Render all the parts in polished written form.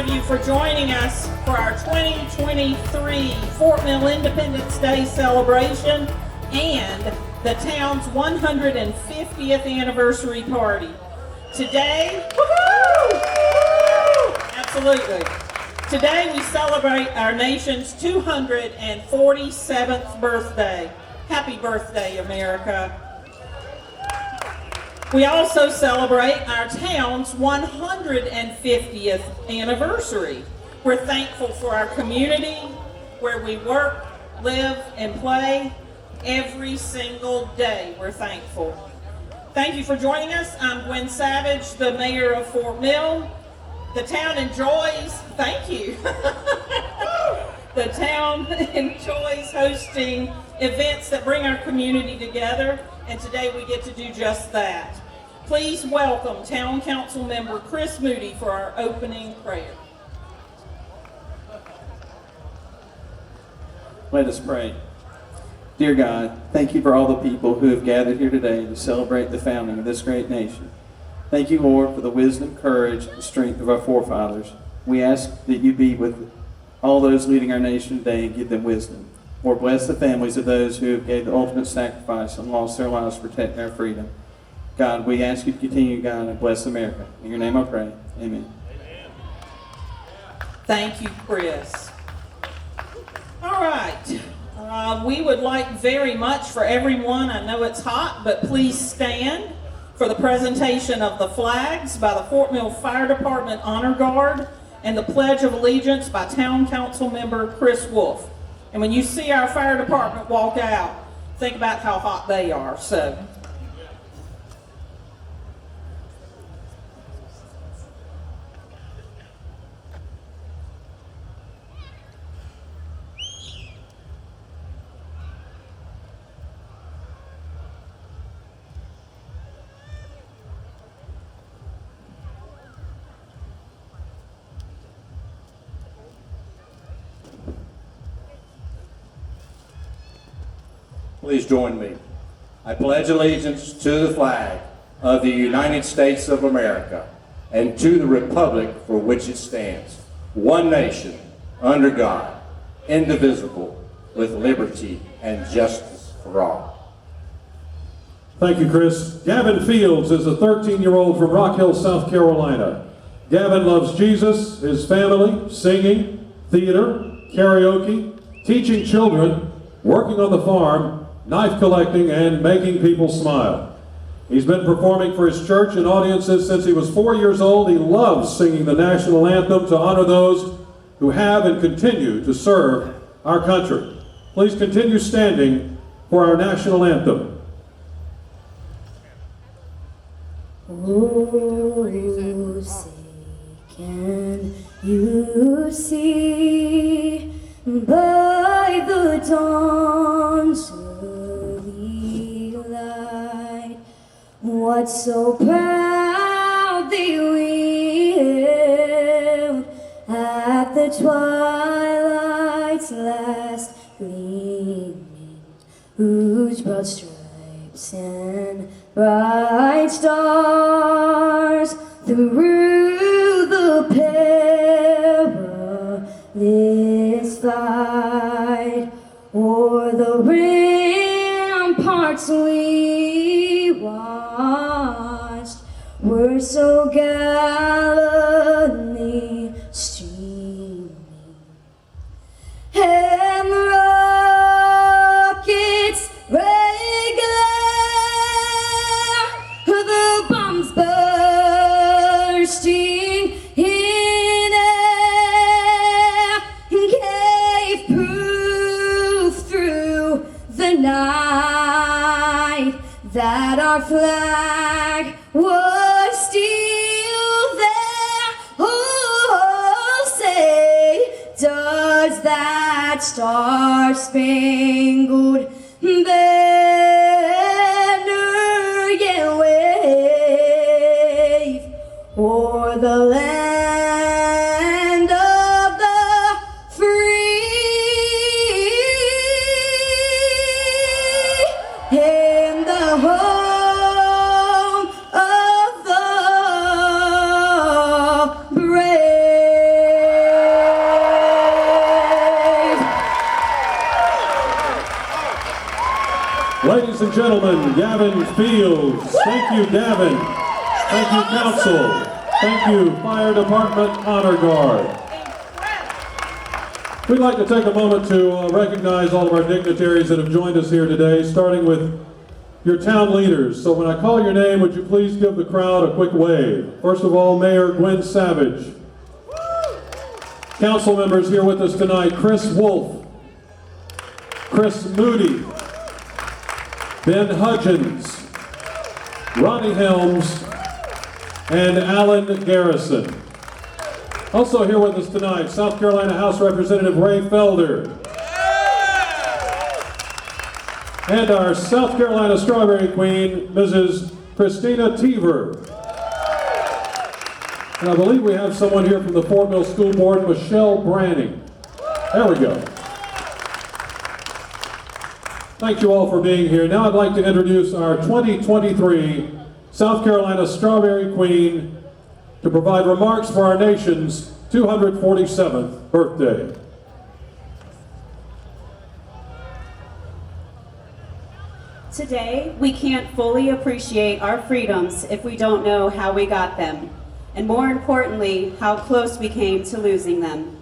of you for joining us for our 2023 Fort Mill Independence Day celebration and the town's 150th anniversary party. Today, absolutely. Today we celebrate our nation's 247th birthday. Happy birthday, America. We also celebrate our town's 150th anniversary. We're thankful for our community, where we work, live, and play every single day. We're thankful. Thank you for joining us. I'm Gwen Savage, the mayor of Fort Mill. The town enjoys, thank you. The town enjoys hosting events that bring our community together, and today we get to do just that. Please welcome Town Council Member Chris Moody for our opening prayer. Let us pray. Dear God, thank you for all the people who have gathered here today to celebrate the founding of this great nation. Thank you, Lord, for the wisdom, courage, and strength of our forefathers. We ask that you be with all those leading our nation today and give them wisdom. Lord, bless the families of those who have gave the ultimate sacrifice and lost their lives to protect our freedom. God, we ask you to continue, God, and bless America. In your name I pray. Amen. Thank you, Chris. All right. We would like very much for everyone, I know it's hot, but please stand for the presentation of the flags by the Fort Mill Fire Department Honor Guard and the Pledge of Allegiance by Town Council Member Chris Wolf. And when you see our fire department walk out, think about how hot they are. So. Please join me. I pledge allegiance to the flag of the United States of America and to the republic for which it stands, one nation, under God, indivisible, with liberty and justice for all. Thank you, Chris. Gavin Fields is a 13-year-old from Rock Hill, South Carolina. Gavin loves Jesus, his family, singing, theater, karaoke, teaching children, working on the farm, knife collecting, and making people smile. He's been performing for his church and audiences since he was 4 years old. He loves singing the national anthem to honor those who have and continue to serve our country. Please continue standing for our national anthem. Oh, say, can you see by the dawn's early light what so proudly we hailed at the twilight's last gleaming, whose broad stripes and bright stars through the perilous fight o'er the ramparts we watched were so gallantly streaming, and the rockets glare, the bombs bursting in air gave proof through the night that our flag was still there. Oh, say, does that star-spangled banner yet wave o'er the land of the free and the home of the brave? Oh, say, does that star-spangled banner yet wave o'er the land of the free and the home of the brave? Ladies and gentlemen, Gavin Fields. Thank you, Gavin. Thank you, Council. Thank you, Fire Department Honor Guard. We'd like to take a moment to recognize all of our dignitaries that have joined us here today, starting with your town leaders. So when I call your name, would you please give the crowd a quick wave? First of all, Mayor Gwen Savage. Council members here with us tonight, Chris Wolf, Chris Moody, Ben Hudgens, Ronnie Helms, and Alan Garrison. Also here with us tonight, South Carolina House Representative Ray Felder. And our South Carolina Strawberry Queen, Mrs. Christina Teaver. And I believe we have someone here from the Fort Mill School Board, Michelle Branning. There we go. Thank you all for being here. Now I'd like to introduce our 2023 South Carolina Strawberry Queen to provide remarks for our nation's 247th birthday. Today, we can't fully appreciate our freedoms if we don't know how we got them, and more importantly, how close we came to losing them.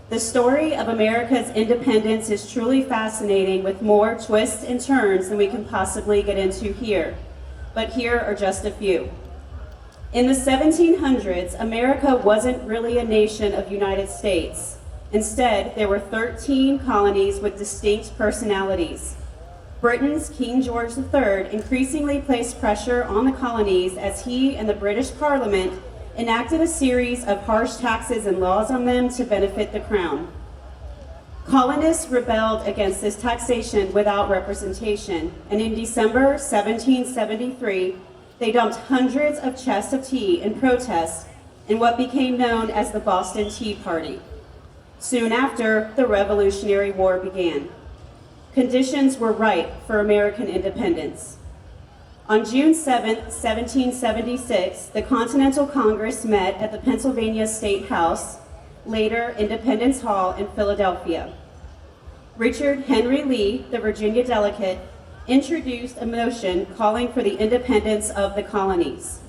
The story of America's independence is truly fascinating, with more twists and turns than we can possibly get into here. But here are just a few. In the 1700s, America wasn't really a nation of United States. Instead, there were 13 colonies with distinct personalities. Britain's King George III increasingly placed pressure on the colonies as he and the British Parliament enacted a series of harsh taxes and laws on them to benefit the crown. Colonists rebelled against this taxation without representation, and in December 1773, they dumped hundreds of chests of tea in protest in what became known as the Boston Tea Party. Soon after, the Revolutionary War began. Conditions were ripe for American independence. On June 7, 1776, the Continental Congress met at the Pennsylvania State House, later Independence Hall in Philadelphia. Richard Henry Lee, the Virginia delegate, introduced a motion calling for the independence of the colonies.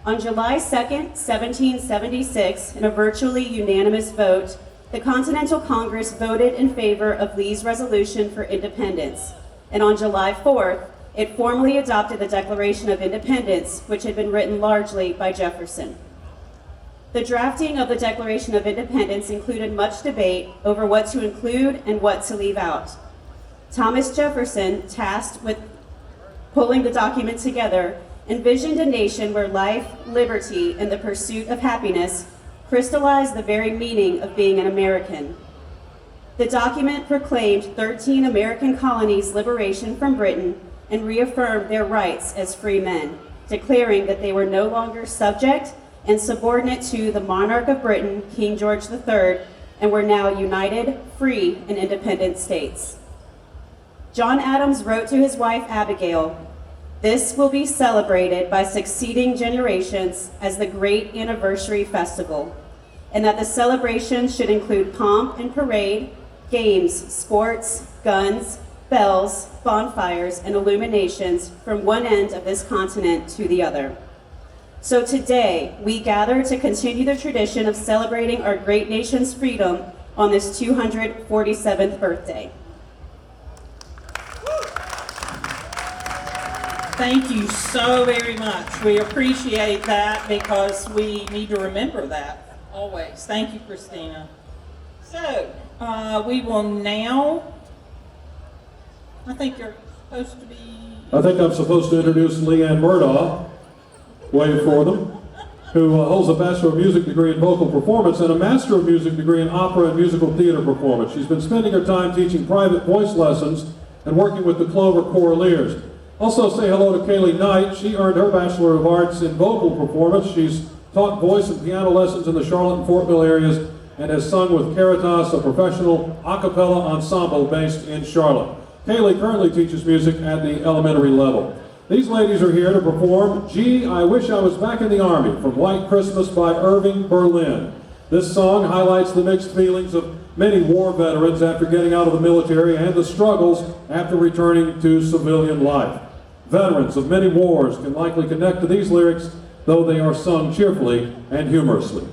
On July 2, 1776, in a virtually unanimous vote, the Continental Congress voted in favor of Lee's resolution for independence, and on July 4th, it formally adopted the Declaration of Independence, which had been written largely by Jefferson. The drafting of the Declaration of Independence included much debate over what to include and what to leave out. Thomas Jefferson, tasked with pulling the document together, envisioned a nation where life, liberty, and the pursuit of happiness crystallized the very meaning of being an American. The document proclaimed 13 American colonies' liberation from Britain and reaffirmed their rights as free men, declaring that they were no longer subject and subordinate to the monarch of Britain, King George III, and were now united, free, and independent states. John Adams wrote to his wife Abigail, "This will be celebrated by succeeding generations as the great anniversary festival, and that the celebration should include pomp and parade, games, sports, guns, bells, bonfires, and illuminations from one end of this continent to the other." So today, we gather to continue the tradition of celebrating our great nation's freedom on this 247th birthday. Thank you so very much. We appreciate that because we need to remember that always. Thank you, Christina. So, we will now, I think you're supposed to be... I think I'm supposed to introduce Leanne Murdaugh, wave for them, who holds a Bachelor of Music degree in Vocal Performance and a Master of Music degree in Opera and Musical Theater Performance. She's been spending her time teaching private voice lessons and working with the Clover Choraleers. Also say hello to Kaylee Knight. She earned her Bachelor of Arts in Vocal Performance. She's taught voice and piano lessons in the Charlotte and Fort Mill areas and has sung with Caritas, a professional a cappella ensemble based in Charlotte. Kaylee currently teaches music at the elementary level. These ladies are here to perform Gee, I Wish I Was Back in the Army from White Christmas by Irving Berlin. This song highlights the mixed feelings of many war veterans after getting out of the military and the struggles after returning to civilian life. Veterans of many wars can likely connect to these lyrics, though they are sung cheerfully and humorously.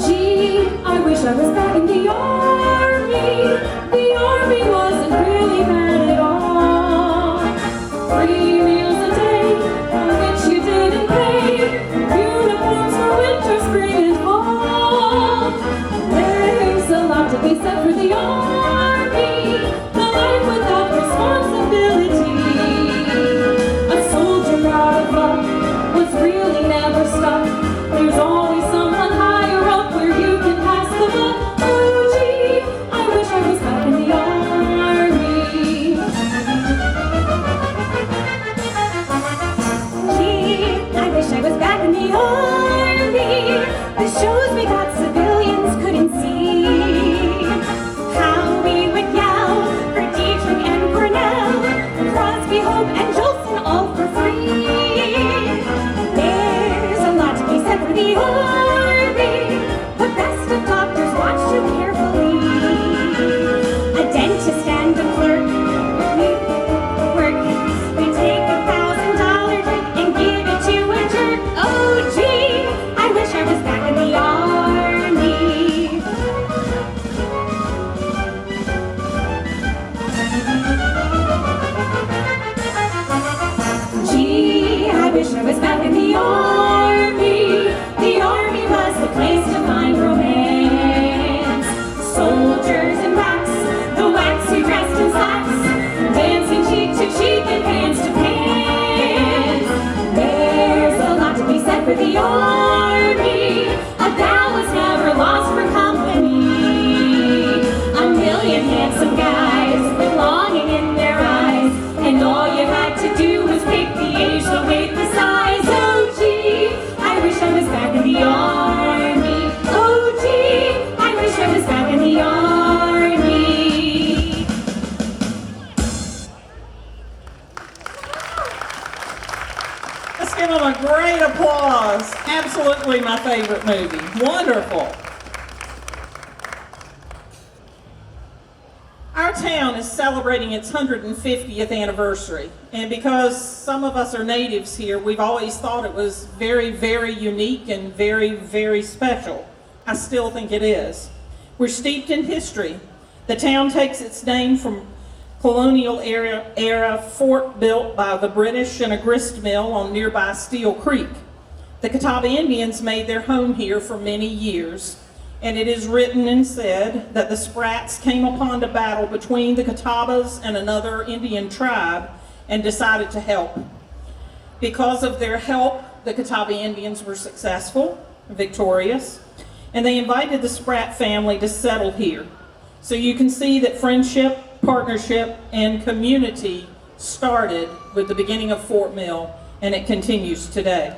Gee, I wish I was back in the army. The army wasn't really bad at all. 3 meals a day, for which you didn't pay. Uniforms for winter, spring, and fall. There's a lot to be said for the army. The life without responsibility. A soldier out of luck was really never stuck. There's always someone higher up where you can pass the buck. Oh gee, I wish I was back in the army. Gee, I wish I was back in the army. The shows we got civilians couldn't see. How we would yell for Dietrich and Cornell, Crosby, Hope, and Jolson all for free. There's a lot to be said for the army. The best of doctors watch you carefully. A dentist and a clerk work. They take $1,000 drink and give it to a jerk. Oh gee, I wish I was back in the army. Gee, I wish I was back in the army. The army was the place to find romance. Soldiers and wax, the wax who dressed in slacks, dancing cheek to cheek and hands to pants. There's a lot to be said for the army. A vow was never lost for company. A million handsome guys with longing in their eyes, and all you had to do was pick the age, the weight, the size. Oh gee, I wish I was back in the army. Oh gee, I wish I was back in the army. Let's give them a great applause. Absolutely my favorite movie. Wonderful. Our town is celebrating its 150th anniversary, and because some of us are natives here, we've always thought it was very, very unique and very, very special. I still think it is. We're steeped in history. The town takes its name from colonial era fort built by the British and a grist mill on nearby Steel Creek. The Catawba Indians made their home here for many years, and it is written and said that the Sprats came upon a battle between the Catawbas and another Indian tribe and decided to help. Because of their help, the Catawba Indians were successful, victorious, and they invited the Spratt family to settle here. So you can see that friendship, partnership, and community started with the beginning of Fort Mill, and it continues today.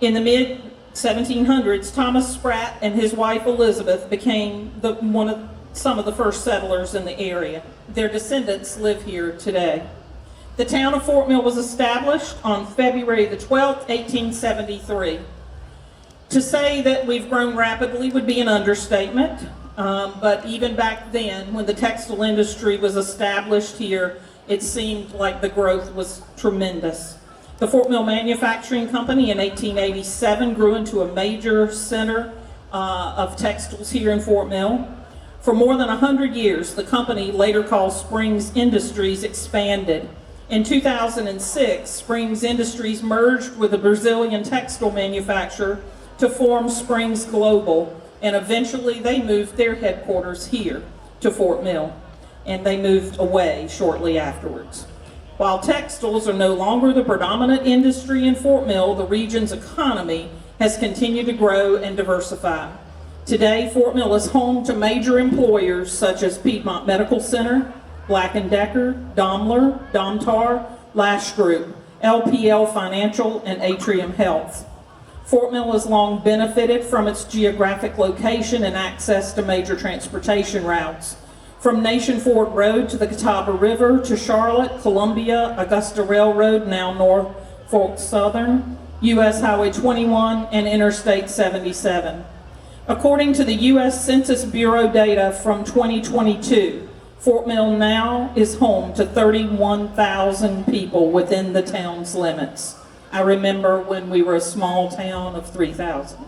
In the mid-1700s, Thomas Spratt and his wife Elizabeth became some of the first settlers in the area. Their descendants live here today. The town of Fort Mill was established on February the 12th, 1873. To say that we've grown rapidly would be an understatement, but even back then, when the textile industry was established here, it seemed like the growth was tremendous. The Fort Mill Manufacturing Company in 1887 grew into a major center of textiles here in Fort Mill. For more than 100 years, the company, later called Springs Industries, expanded. In 2006, Springs Industries merged with a Brazilian textile manufacturer to form Springs Global, and eventually they moved their headquarters here to Fort Mill, and they moved away shortly afterwards. While textiles are no longer the predominant industry in Fort Mill, the region's economy has continued to grow and diversify. Today, Fort Mill is home to major employers such as Piedmont Medical Center, Black & Decker, Daimler, Domtar, Lash Group, LPL Financial, and Atrium Health. Fort Mill has long benefited from its geographic location and access to major transportation routes. From Nation Ford Road to the Catawba River to Charlotte, Columbia, Augusta Railroad, now Norfolk Southern, U.S. Highway 21, and Interstate 77. According to the U.S. Census Bureau data from 2022, Fort Mill now is home to 31,000 people within the town's limits. I remember when we were a small town of 3,000.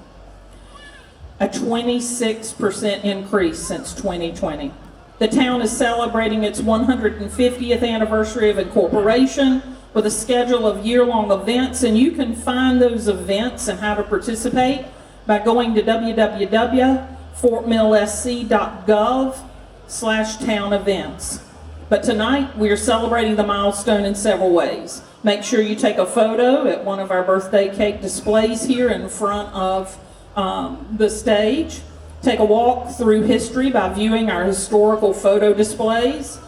A 26% increase since 2020. The town is celebrating its 150th anniversary of incorporation with a schedule of year-long events, and you can find those events and how to participate by going to www.fortmillsc.gov/town events. But tonight, we are celebrating the milestone in several ways. Make sure you take a photo at one of our birthday cake displays here in front of the stage. Take a walk through history by viewing our historical photo displays,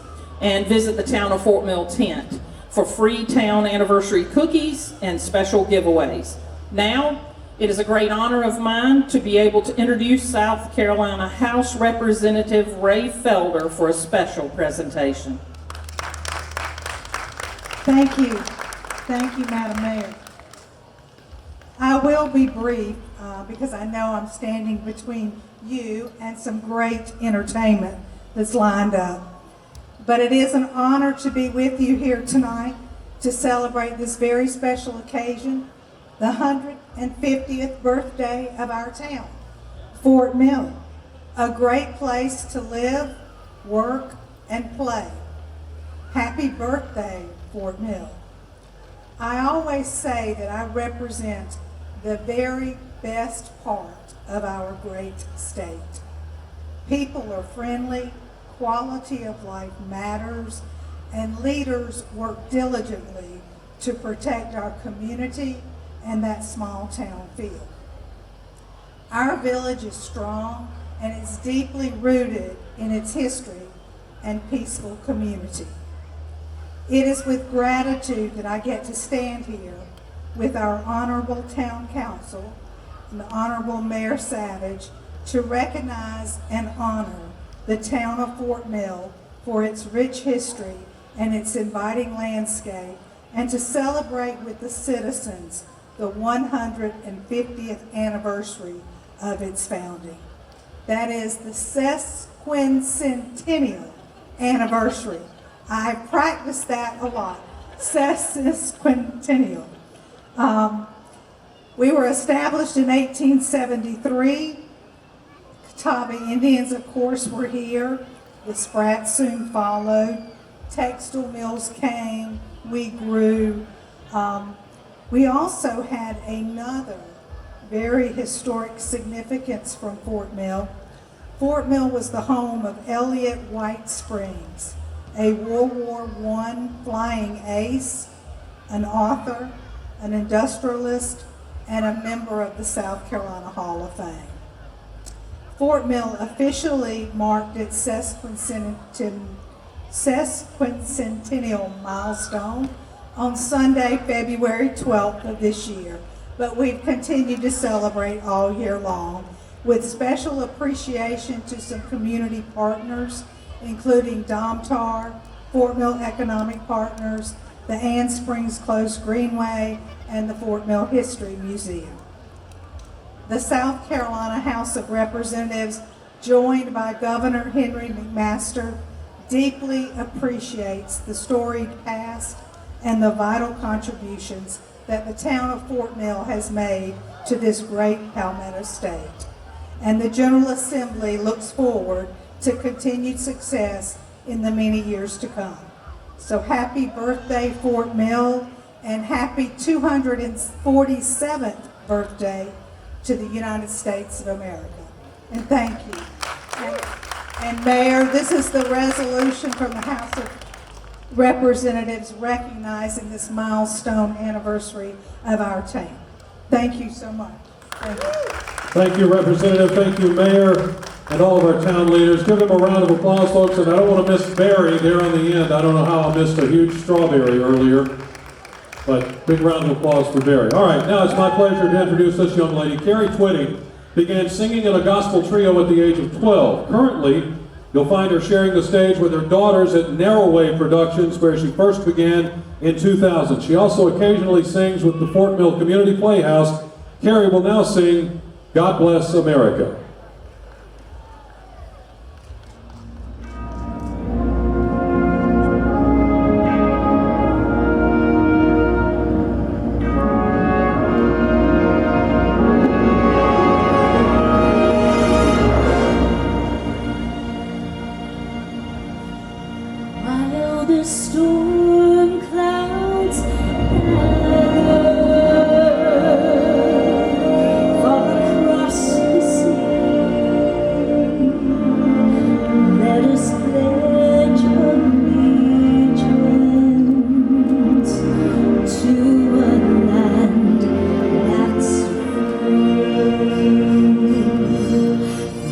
and visit the Town of Fort Mill tent for free town anniversary cookies and special giveaways. Now, it is a great honor of mine to be able to introduce South Carolina House Representative Ray Felder for a special presentation. Thank you. Thank you, Madam Mayor. I will be brief because I know I'm standing between you and some great entertainment that's lined up. But it is an honor to be with you here tonight to celebrate this very special occasion, the 150th birthday of our town, Fort Mill, a great place to live, work, and play. Happy birthday, Fort Mill. I always say that I represent the very best part of our great state. People are friendly, quality of life matters, and leaders work diligently to protect our community and that small town feel. Our village is strong and is deeply rooted in its history and peaceful community. It is with gratitude that I get to stand here with our Honorable Town Council and the Honorable Mayor Savage to recognize and honor the town of Fort Mill for its rich history and its inviting landscape, and to celebrate with the citizens the 150th anniversary of its founding. That is the sesquicentennial anniversary. I practiced that a lot. Sesquicentennial. We were established in 1873. Catawba Indians, of course, were here. The Sprats soon followed. Textile mills came. We grew. We also had another very historic significance from Fort Mill. Fort Mill was the home of Elliott White Springs, a World War I flying ace, an author, an industrialist, and a member of the South Carolina Hall of Fame. Fort Mill officially marked its sesquicentennial milestone on Sunday, February 12th of this year, but we've continued to celebrate all year long with special appreciation to some community partners, including Domtar, Fort Mill Economic Partners, the Ann Springs Close Greenway, and the Fort Mill History Museum. The South Carolina House of Representatives, joined by Governor Henry McMaster, deeply appreciates the storied past and the vital contributions that the town of Fort Mill has made to this great Palmetto state. And the General Assembly looks forward to continued success in the many years to come. So happy birthday, Fort Mill, and happy 247th birthday to the United States of America. And thank you. And Mayor, this is the resolution from the House of Representatives recognizing this milestone anniversary of our town. Thank you so much. Thank you. Thank you, Representative. Thank you, Mayor, and all of our town leaders. Give them a round of applause, folks. And I don't want to miss Barry there on the end. I don't know how I missed a huge strawberry earlier. But big round of applause for Barry. All right, now it's my pleasure to introduce this young lady. Carrie Twitting began singing in a gospel trio at the age of 12. Currently, you'll find her sharing the stage with her daughters at Narrowway Productions, where she first began in 2000. She also occasionally sings with the Fort Mill Community Playhouse. Carrie will now sing God Bless America. While the storm clouds fall across the sea, let us pledge allegiance to a land that's free.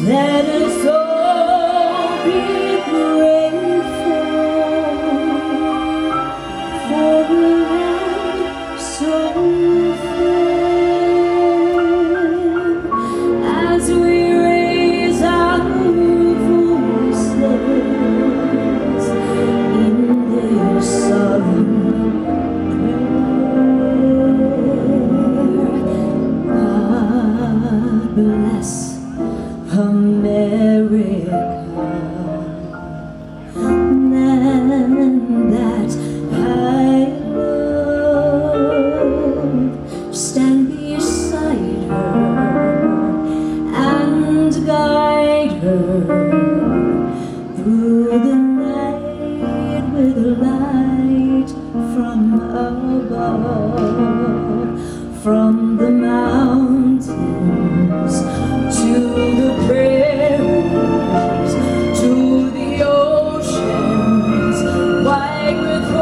Let us all be grateful for a land so fair. As we raise our voices in their solemn prayer, God bless America, land that I love. Stand beside her and guide her through the night with light from above, from the mountains to the prairies, to the oceans wide with hope.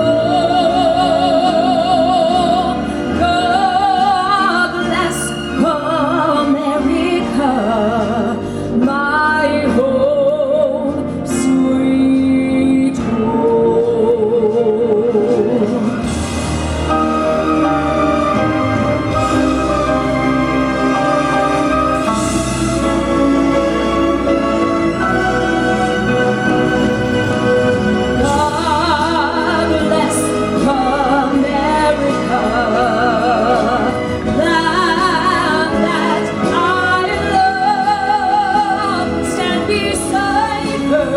God bless America, my home, sweet home. God bless America, land that I love. Stand beside her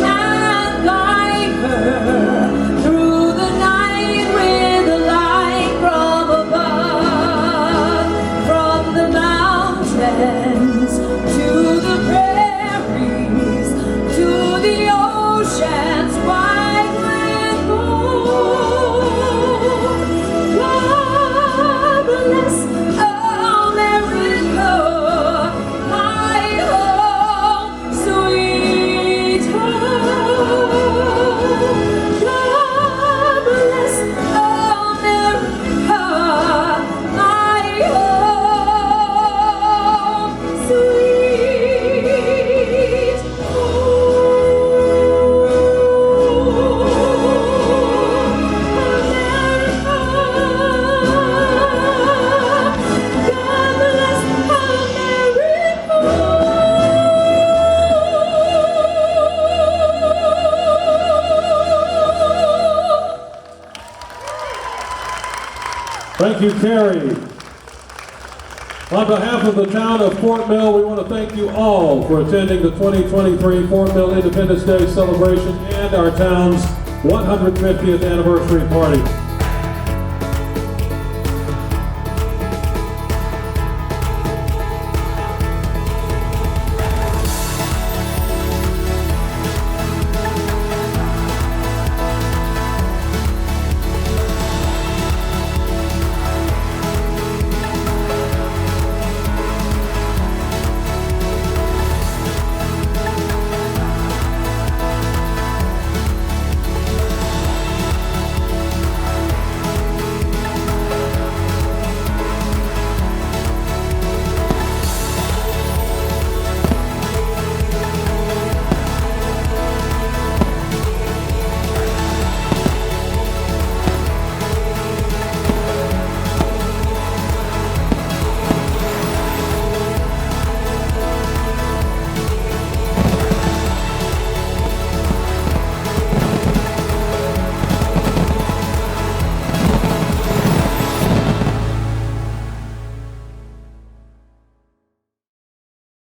and guide her through the night with a light from above, from the mountains to the prairies, to the oceans wide with gold. God bless America, my home, sweet home. God bless America, my home, sweet Thank you, Carrie. On behalf of the town of Fort Mill, we want to thank you all for attending the 2023 Fort Mill Independence Day celebration and our town's 150th anniversary party.